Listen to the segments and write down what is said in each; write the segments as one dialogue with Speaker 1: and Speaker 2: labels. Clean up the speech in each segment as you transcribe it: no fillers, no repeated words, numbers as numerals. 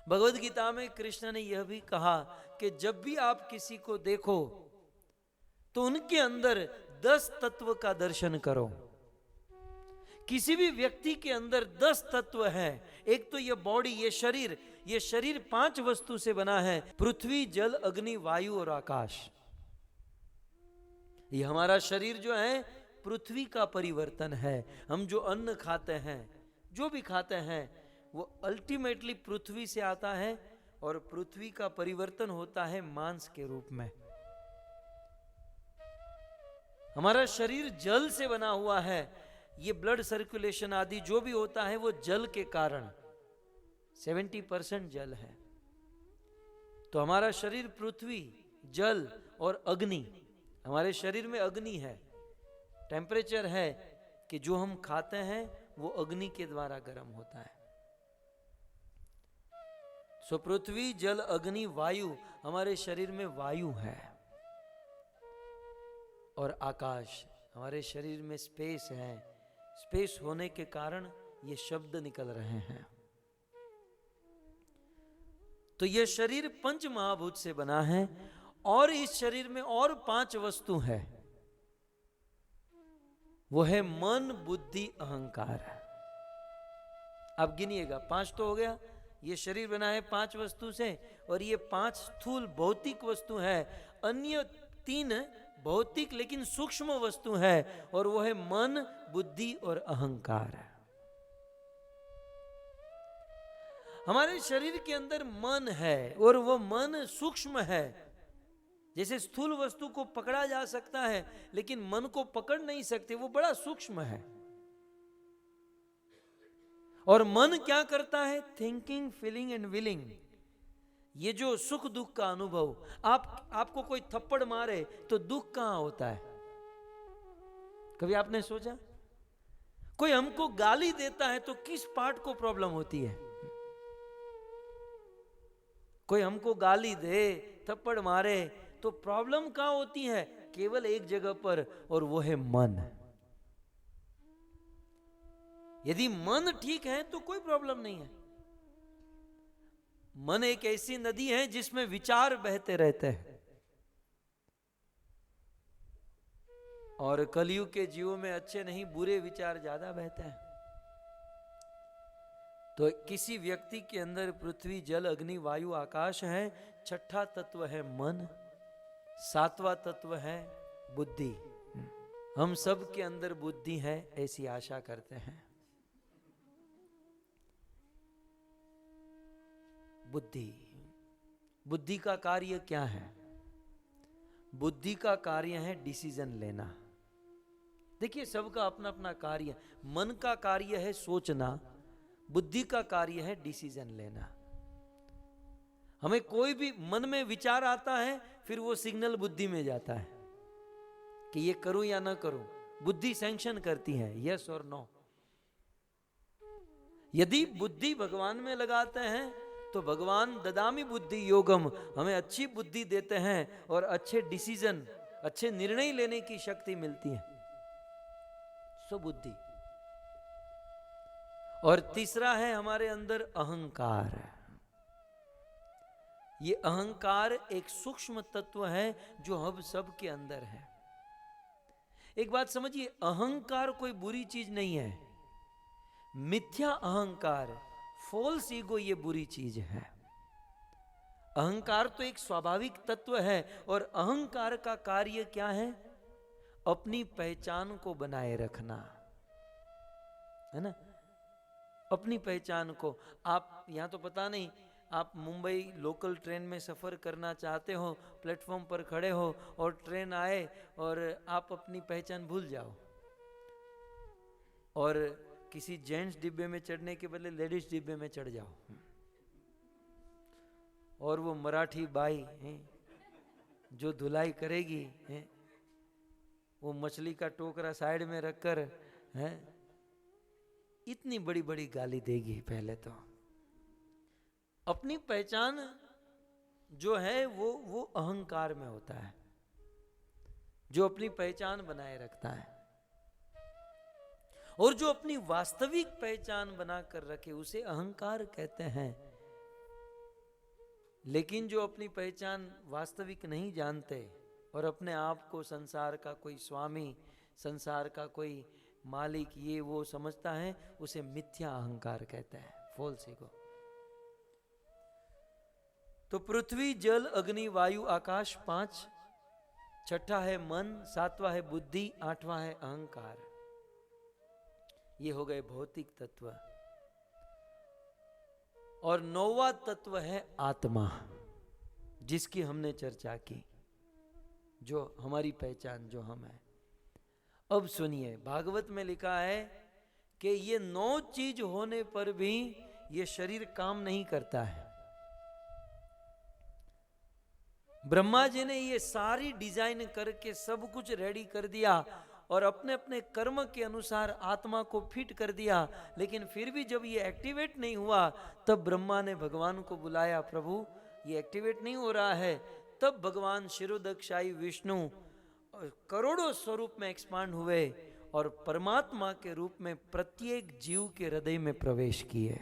Speaker 1: भगवद गीता में कृष्ण ने यह भी कहा कि जब भी आप किसी को देखो तो उनके अंदर 10 तत्व का दर्शन करो। किसी भी व्यक्ति के अंदर 10 तत्व हैं। एक तो ये बॉडी, ये शरीर 5 वस्तु से बना है, पृथ्वी, जल, अग्नि, वायु और आकाश। ये हमारा शरीर जो है पृथ्वी का परिवर्तन है। हम जो अन्न खाते हैं, जो भी खाते हैं, वो अल्टीमेटली पृथ्वी से आता है और पृथ्वी का परिवर्तन होता है मांस के रूप में। हमारा शरीर जल से बना हुआ है। ये ब्लड सर्कुलेशन आदि जो भी होता है वो जल के कारण, 70% जल है। तो हमारा शरीर पृथ्वी, जल और अग्नि, हमारे शरीर में अग्नि है। टेम्परेचर है कि जो हम खाते हैं वो अग्नि के द्वारा गर्म होता है। सो पृथ्वी, जल, अग्नि, वायु, हमारे शरीर में वायु है। और आकाश, हमारे शरीर में स्पेस है। स्पेस होने के कारण ये शब्द निकल रहे हैं। तो यह शरीर पंच महाभूत से बना है और इस शरीर में और 5 वस्तु है। वो है मन, बुद्धि, अहंकार। अब गिनिएगा, 5 तो हो गया। ये शरीर बना है 5 वस्तु से और ये 5 स्थूल भौतिक वस्तु है। अन्य 3 भौतिक लेकिन सूक्ष्म वस्तु है और वो है मन, बुद्धि और अहंकार। हमारे शरीर के अंदर मन है और वो मन सूक्ष्म है। जैसे स्थूल वस्तु को पकड़ा जा सकता है लेकिन मन को पकड़ नहीं सकते, वो बड़ा सूक्ष्म है। और मन क्या करता है? Thinking, feeling and willing. ये जो सुख दुख का अनुभव, आपको कोई थप्पड़ मारे तो दुख कहां होता है? कभी आपने सोचा? कोई हमको गाली देता है तो किस पार्ट को प्रॉब्लम होती है? कोई हमको गाली दे, थप्पड़ मारे तो प्रॉब्लम कहां होती है? केवल एक जगह पर, और वो है मन। यदि मन ठीक है तो कोई प्रॉब्लम नहीं है। मन एक ऐसी नदी है जिसमें विचार बहते रहते हैं। और कलयुग के जीवों में अच्छे नहीं, बुरे विचार ज्यादा बहते हैं। तो किसी व्यक्ति के अंदर पृथ्वी, जल, अग्नि, वायु, आकाश है। 6ठा तत्व है मन। 7वां तत्व है बुद्धि। हम सब के अंदर बुद्धि है, ऐसी आशा करते हैं। बुद्धि का कार्य क्या है? बुद्धि का कार्य है डिसीजन लेना। देखिए, सबका अपना अपना कार्य। मन का कार्य है सोचना, बुद्धि का कार्य है डिसीजन लेना। हमें कोई भी मन में विचार आता है, फिर वो सिग्नल बुद्धि में जाता है कि ये करूं या ना करूं। बुद्धि सैंक्शन करती है, यस और नो। यदि बुद्धि भगवान में लगाते हैं तो भगवान ददामी बुद्धि योगम, हमें अच्छी बुद्धि देते हैं और अच्छे डिसीजन, अच्छे निर्णय लेने की शक्ति मिलती है। सो बुद्धि। और तीसरा है हमारे अंदर अहंकार। ये अहंकार एक सूक्ष्म तत्व है जो हम सब के अंदर है। एक बात समझिए, अहंकार कोई बुरी चीज नहीं है। मिथ्या अहंकार, फॉल्स ईगो, ये बुरी चीज है। अहंकार तो एक स्वाभाविक तत्व है और अहंकार का कार्य क्या है? अपनी पहचान को बनाए रखना, है ना? अपनी पहचान को। आप यहां तो पता नहीं, आप मुंबई लोकल ट्रेन में सफर करना चाहते हो, प्लेटफॉर्म पर खड़े हो और ट्रेन आए और आप अपनी पहचान भूल जाओ और किसी जेंट्स डिब्बे में चढ़ने के बदले लेडीज डिब्बे में चढ़ जाओ और वो मराठी बाई है जो धुलाई करेगी है, वो मछली का टोकरा साइड में रखकर है, इतनी बड़ी बड़ी गाली देगी। पहले तो अपनी पहचान जो है वो अहंकार में होता है, जो अपनी पहचान बनाए रखता है। और जो अपनी वास्तविक पहचान बनाकर रखे उसे अहंकार कहते हैं। लेकिन जो अपनी पहचान वास्तविक नहीं जानते और अपने आप को संसार का कोई स्वामी, संसार का कोई मालिक, ये वो समझता है, उसे मिथ्या अहंकार कहते हैं, फॉल्स ईगो। तो पृथ्वी, जल, अग्नि, वायु, आकाश 5, छठा है मन, 7वां है बुद्धि, 8वां है अहंकार। ये हो गए भौतिक तत्व। और 9वां तत्व है आत्मा, जिसकी हमने चर्चा की, जो हमारी पहचान, जो हम है। अब सुनिए, भागवत में लिखा है कि ये 9 चीज होने पर भी ये शरीर काम नहीं करता है। ब्रह्मा जी ने ये सारी डिजाइन करके सब कुछ रेडी कर दिया और अपने अपने कर्म के अनुसार आत्मा को फिट कर दिया, लेकिन फिर भी जब ये एक्टिवेट नहीं हुआ, तब ब्रह्मा ने भगवान को बुलाया, प्रभु ये एक्टिवेट नहीं हो रहा है। तब भगवान शिरोदक्षाई विष्णु करोड़ों स्वरूप में एक्सपांड हुए और परमात्मा के रूप में प्रत्येक जीव के हृदय में प्रवेश किए।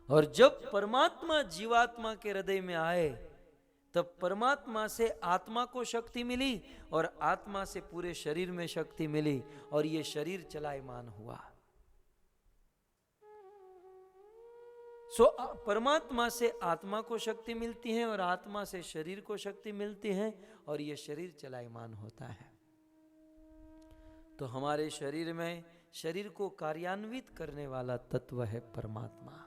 Speaker 1: और जब परमात्मा जीवात्मा के हृदय में आए, तब परमात्मा से आत्मा को शक्ति मिली और आत्मा से पूरे शरीर में शक्ति मिली और ये शरीर चलायमान हुआ। परमात्मा से आत्मा को शक्ति मिलती है और आत्मा से शरीर को शक्ति मिलती है और ये शरीर चलायमान होता है। तो हमारे शरीर में शरीर को कार्यान्वित करने वाला तत्व है परमात्मा।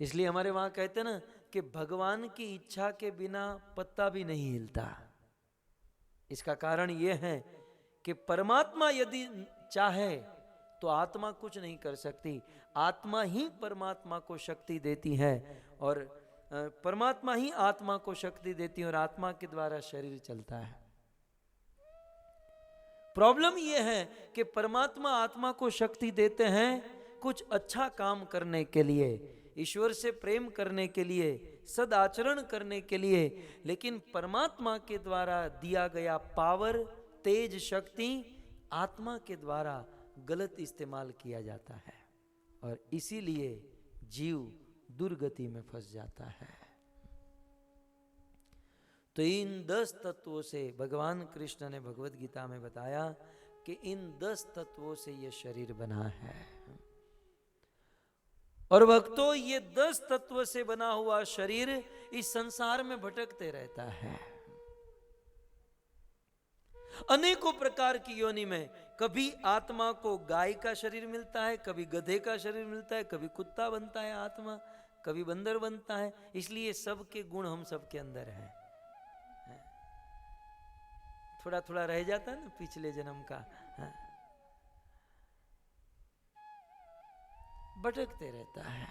Speaker 1: इसलिए हमारे वहां कहते हैं ना कि भगवान की इच्छा के बिना पत्ता भी नहीं हिलता। इसका कारण यह है कि परमात्मा यदि चाहे तो आत्मा कुछ नहीं कर सकती। आत्मा ही परमात्मा को शक्ति देती है और परमात्मा ही आत्मा को शक्ति देती है और आत्मा के द्वारा शरीर चलता है। प्रॉब्लम यह है कि परमात्मा आत्मा को शक्ति देते हैं कुछ अच्छा काम करने के लिए, ईश्वर से प्रेम करने के लिए, सदाचरण करने के लिए, लेकिन परमात्मा के द्वारा दिया गया पावर, तेज, शक्ति आत्मा के द्वारा गलत इस्तेमाल किया जाता है और इसीलिए जीव दुर्गति में फंस जाता है। तो इन 10 तत्वों से भगवान कृष्ण ने भगवत गीता में बताया कि इन 10 तत्वों से यह शरीर बना है। और भक्तों, ये 10 तत्व से बना हुआ शरीर इस संसार में भटकते रहता है अनेकों प्रकार की योनि में। कभी आत्मा को गाय का शरीर मिलता है, कभी गधे का शरीर मिलता है, कभी कुत्ता बनता है आत्मा, कभी बंदर बनता है। इसलिए सबके गुण हम सबके अंदर हैं। थोड़ा थोड़ा रह जाता है ना पिछले जन्म का, भटकते रहता है।